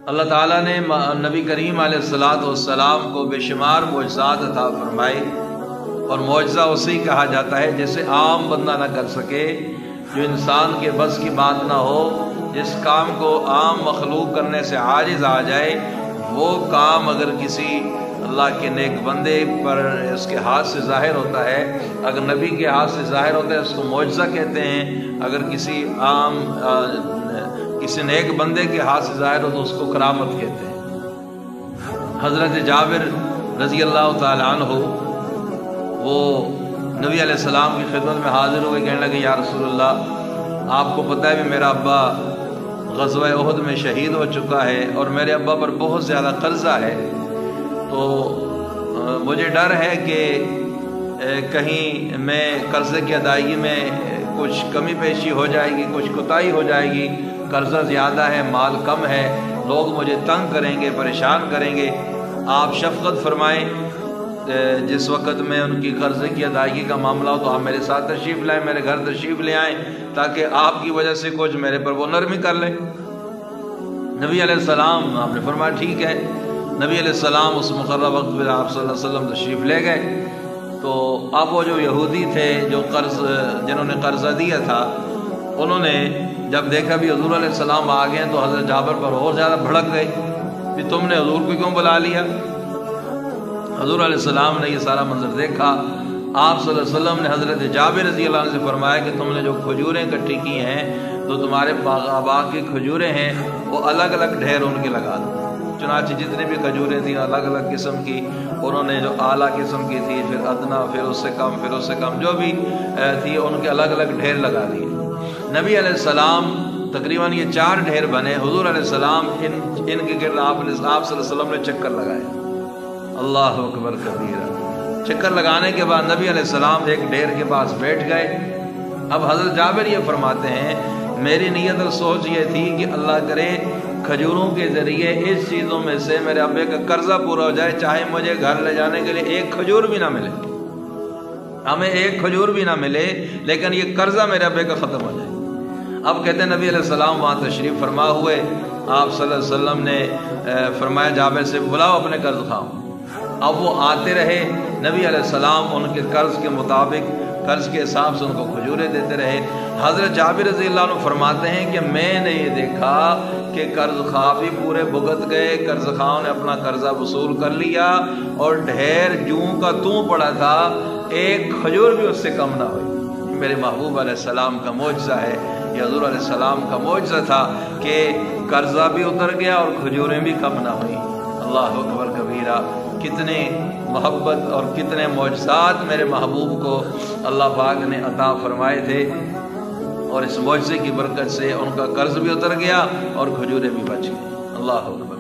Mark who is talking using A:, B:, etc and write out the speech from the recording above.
A: اللہ تعالیٰ نے نبی کریم علیہ السلام کو بے شمار معجزات عطا فرمائے، اور معجزہ اسی کہا جاتا ہے جسے عام بندہ نہ کر سکے، جو انسان کے بس کی بات نہ ہو، جس کام کو عام مخلوق کرنے سے عاجز آ جائے، وہ کام اگر کسی اللہ کے نیک بندے پر اس کے ہاتھ سے ظاہر ہوتا ہے، اگر نبی کے ہاتھ سے ظاہر ہوتا ہے اس کو معجزہ کہتے ہیں، اگر کسی نیک بندے کے ہاتھ سے ظاہر ہو تو اس کو کرامت کہتے ہیں۔ حضرت جابر رضی اللہ تعالی عنہ وہ نبی علیہ السلام کی خدمت میں حاضر ہوئے، کہنے لگے یا رسول اللہ، آپ کو پتہ ہے کہ میرا ابا غزوہ احد میں شہید ہو چکا ہے اور میرے ابا پر بہت زیادہ قرضہ ہے، تو مجھے ڈر ہے کہ کہیں میں قرضے کی ادائیگی میں کچھ کمی پیشی ہو جائے گی، کچھ کوتاہی ہو جائے گی، قرضہ زیادہ ہے، مال کم ہے، لوگ مجھے تنگ کریں گے، پریشان کریں گے، آپ شفقت فرمائیں، جس وقت میں ان کی قرضے کی ادائیگی کا معاملہ ہو تو آپ میرے ساتھ تشریف لائیں، میرے گھر تشریف لے آئیں، تاکہ آپ کی وجہ سے کچھ میرے پر وہ نرمی کر لیں۔ نبی علیہ السلام آپ نے فرمایا ٹھیک ہے۔ نبی علیہ السلام اس مقررہ وقت پہ آپ صلی اللہ علیہ وسلم تشریف لے گئے، تو اب وہ جو یہودی تھے جو جنہوں نے قرضہ دیا تھا، انہوں نے جب دیکھا بھی حضور علیہ السلام آ گئے تو حضرت جابر پر اور زیادہ بھڑک گئے کہ تم نے حضور کو کیوں بلا لیا۔ حضور علیہ السلام نے یہ سارا منظر دیکھا، آپ صلی اللہ علیہ وسلم نے حضرت جابر رضی اللہ عنہ سے فرمایا کہ تم نے جو کھجوریں اکٹھی کی ہیں تو تمہارے باغ کی کھجوریں ہیں وہ الگ الگ ڈھیر ان کے لگا دو۔ چنانچہ جتنی بھی کھجوریں تھیں الگ الگ قسم کی، انہوں نے جو اعلیٰ قسم کی تھی، پھر ادنا، پھر اس سے کم، پھر اس سے کم، جو بھی تھی ان کے الگ الگ ڈھیر لگا دیے۔ نبی علیہ السلام تقریباً یہ 4 ڈھیر بنے، حضور علیہ السلام ان کے گرد آپ صلی اللہ علیہ وسلم نے چکر لگایا، اللہ اکبر کبیرہ۔ چکر لگانے کے بعد نبی علیہ السلام ایک ڈھیر کے پاس بیٹھ گئے۔ اب حضرت جابر یہ فرماتے ہیں میری نیت اور سوچ یہ تھی کہ اللہ کرے کھجوروں کے ذریعے اس چیزوں میں سے میرے ابے کا قرضہ پورا ہو جائے، چاہے مجھے گھر لے جانے کے لیے ایک کھجور بھی نہ ملے، ہمیں ایک کھجور بھی نہ ملے، لیکن یہ قرضہ میرے ابے کا ختم ہو جائے۔ اب کہتے ہیں نبی علیہ السلام وہاں تشریف فرما ہوئے، آپ صلی اللہ علیہ وسلم نے فرمایا جابر سے بلاؤ اپنے قرض خواہوں۔ اب وہ آتے رہے، نبی علیہ السلام ان کے قرض کے مطابق قرض کے حساب سے ان کو کھجوریں دیتے رہے۔ حضرت جابر رضی اللہ عنہ فرماتے ہیں کہ میں نے یہ دیکھا کہ قرض خواہ بھی پورے بھگت گئے، قرض خواہوں نے اپنا قرضہ وصول کر لیا، اور ڈھیر جوں کا توں پڑا تھا، ایک کھجور بھی اس سے کم نہ ہوئی۔ میرے محبوب علیہ السلام کا معجزہ ہے، یہ حضور علیہ السلام کا معجزہ تھا کہ قرضہ بھی اتر گیا اور کھجوریں بھی کم نہ ہوئی۔ اللہ اکبر کبیرہ، کتنے محبت اور کتنے معجزات میرے محبوب کو اللہ پاک نے عطا فرمائے تھے، اور اس معجزے کی برکت سے ان کا قرض بھی اتر گیا اور کھجوریں بھی بچ گئی۔ اللہ اکبر۔